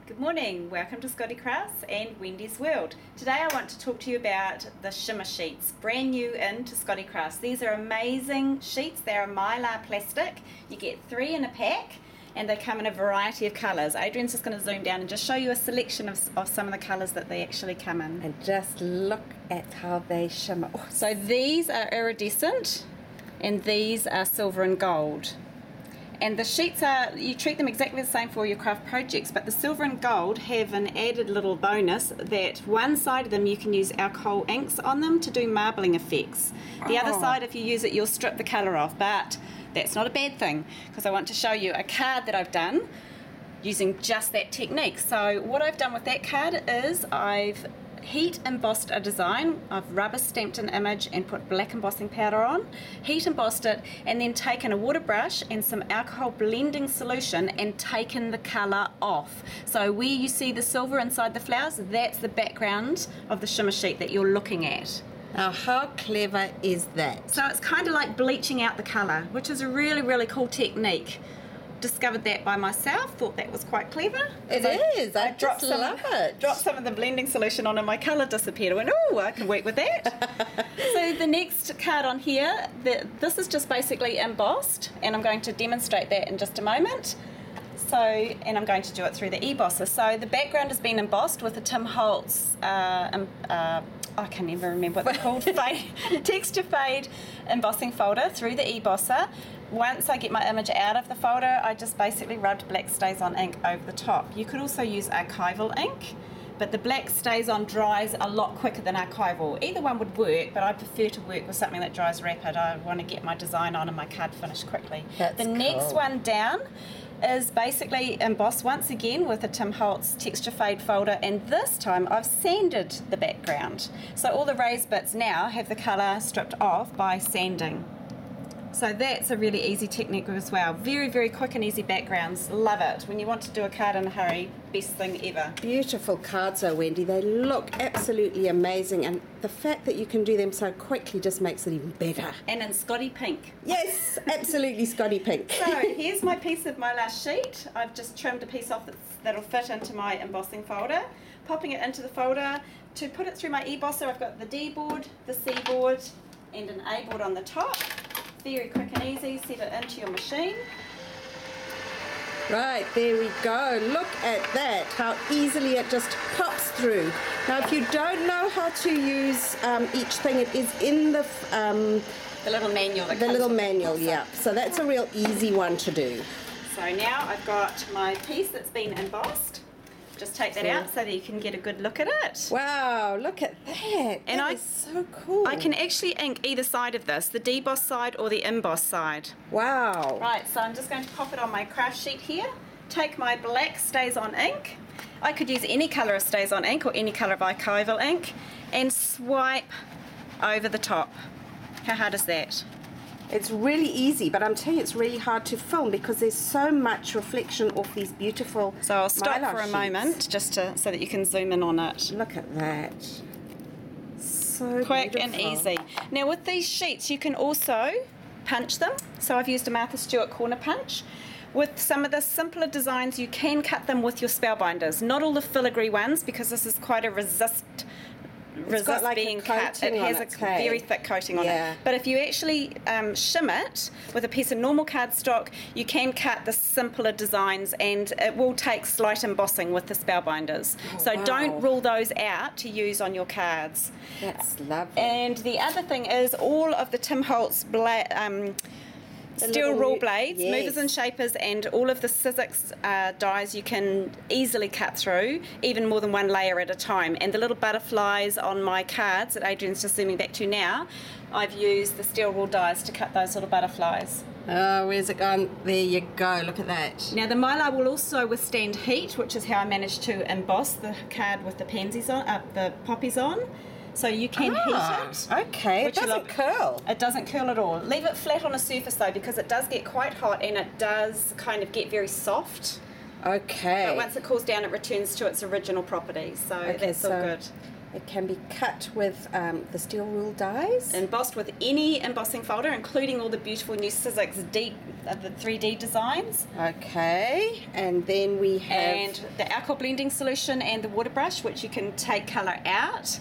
Good morning, welcome to Scottie Crafts and Wendy's World. Today I want to talk to you about the Shimmer Sheetz, brand new into Scottie Crafts. These are amazing sheets, they're a mylar plastic. You get 3 in a pack and they come in a variety of colours. Adrian's just going to zoom down and just show you a selection of some of the colours that they actually come in. And just look at how they shimmer. Oh, so these are iridescent and these are silver and gold. And the sheets you treat them exactly the same for all your craft projects, but the silver and gold have an added little bonus that one side of them you can use alcohol inks on them to do marbling effects. The other side, if you use it, you'll strip the colour off, but that's not a bad thing because I want to show you a card that I've done using just that technique. So what I've done with that card is I've heat embossed a design. I've rubber stamped an image and put black embossing powder on, heat embossed it, and then taken a water brush and some alcohol blending solution and taken the colour off. So where you see the silver inside the flowers, that's the background of the shimmer sheet that you're looking at. Now how clever is that? So it's kind of like bleaching out the colour, which is a really, really cool technique. Discovered that by myself, thought that was quite clever. It is, I just love it. Dropped some of the blending solution on and my colour disappeared. I went, oh, I can work with that. So the next card on here, this is just basically embossed, and I'm going to demonstrate that in just a moment. So, and I'm going to do it through the e-bosser. So the background has been embossed with a Tim Holtz, I can't even remember what they're called, texture fade embossing folder through the e-bosser. Once I get my image out of the folder, I just basically rubbed black stays on ink over the top. You could also use archival ink, but the black stays on dries a lot quicker than archival. Either one would work, but I prefer to work with something that dries rapid. I want to get my design on and my card finished quickly. That's cool. Next one down is basically embossed once again with a Tim Holtz texture fade folder, and this time I've sanded the background. So all the raised bits now have the colour stripped off by sanding. So that's a really easy technique as well. Very, very quick and easy backgrounds. Love it. When you want to do a card in a hurry, best thing ever. Beautiful cards though, Wendy. They look absolutely amazing, and the fact that you can do them so quickly just makes it even better. And in Scottie pink. Yes, absolutely Scottie pink. So here's my piece of my last sheet. I've just trimmed a piece off that'll fit into my embossing folder. Popping it into the folder. To put it through my e-bosser, I've got the D board, the C board, and an A board on the top. Very quick and easy, set it into your machine. Right, there we go. Look at that, how easily it just pops through. Now if you don't know how to use each thing, it is in the little manual. The little manual, yeah. So that's a real easy one to do. So now I've got my piece that's been embossed. Just take that out so that you can get a good look at it. Wow, look at that. And that is so cool. I can actually ink either side of this, the deboss side or the emboss side. Wow. Right, so I'm just going to pop it on my craft sheet here. Take my black stays on ink. I could use any colour of stays on ink or any colour of archival ink and swipe over the top. How hard is that? It's really easy, but I'm telling you, it's really hard to film because there's so much reflection off these beautiful So I'll stop for a sheets. moment just so that you can zoom in on it. Look at that. So quick beautiful. and easy. Now with these sheets you can also punch them. So I've used a Martha Stewart corner punch. With some of the simpler designs you can cut them with your spellbinders. Not all the filigree ones because this is quite a resist like being cut. It has a very thick coating on it. But if you actually shim it with a piece of normal cardstock, you can cut the simpler designs and it will take slight embossing with the spellbinders. So don't rule those out to use on your cards. That's lovely. And the other thing is all of the Tim Holtz steel rule blades, movers and shapers, and all of the Sizzix dies you can easily cut through, even more than one layer at a time. And the little butterflies on my cards that Adrian's just zooming back to now, I've used the steel rule dies to cut those little butterflies. Oh, where's it gone? There you go, look at that. Now the mylar will also withstand heat, which is how I managed to emboss the card with the pansies on, the poppies on. So you can heat it. Okay, it doesn't curl. It doesn't curl at all. Leave it flat on a surface though, because it does get quite hot and it does kind of get very soft. Okay. But once it cools down, it returns to its original properties. So that's all good. It can be cut with the steel rule dies. Embossed with any embossing folder, including all the beautiful new Sizzix the 3D designs. Okay, and then we have... And the alcohol blending solution and the water brush, which you can take colour out.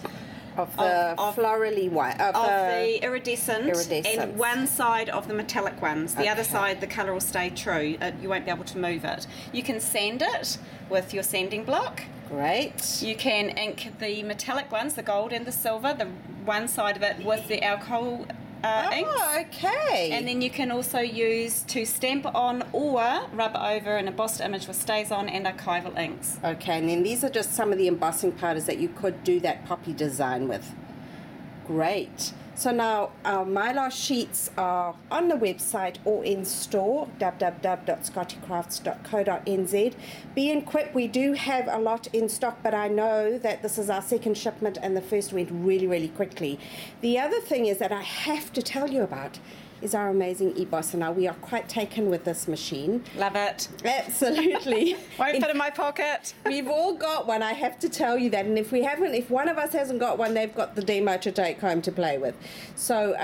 Of the florally white. Of the iridescent. Iridescent. And one side of the metallic ones. The other side, the colour will stay true. You won't be able to move it. You can sand it with your sanding block. Great. You can ink the metallic ones, the gold and the silver, the one side of it with the alcohol inks. Oh, okay. And then you can also use to stamp on or rub over an embossed image with Stays On and archival inks. Okay, and then these are just some of the embossing powders that you could do that poppy design with. Great. So now our Mylar sheets are on the website or in store, www.scottiecrafts.co.nz. Be in quick, we do have a lot in stock, but I know that this is our second shipment and the first went really, really quickly. The other thing is that I have to tell you about is our amazing emboss, and now we are quite taken with this machine. Love it. Absolutely. Won't fit in my pocket. We've all got one, I have to tell you that, and if one of us hasn't got one, they've got the demo to take home to play with. So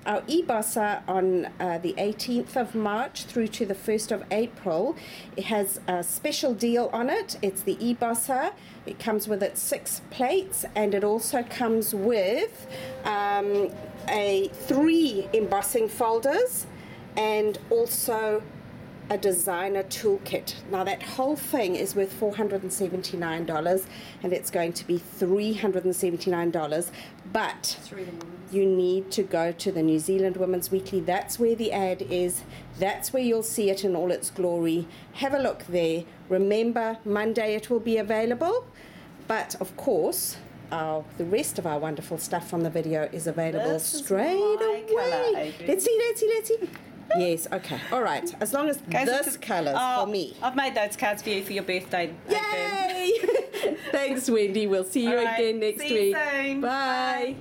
our ebosser on the 18th of March through to the 1st of April, it has a special deal on it. It's the ebosser. It comes with its 6 plates, and it also comes with 3 embossing folders and also a designer toolkit. Now that whole thing is worth $479 and it's going to be $379, but you need to go to the New Zealand Women's Weekly. That's where the ad is. That's where you'll see it in all its glory. Have a look there. Remember, Monday it will be available, but of course the rest of our wonderful stuff from the video is available straight away. Let's see. Yes, okay. All right. As long as this colour's for me. I've made those cards for you for your birthday. Yay! Thanks, Wendy. We'll see you again next week. See you soon. Bye.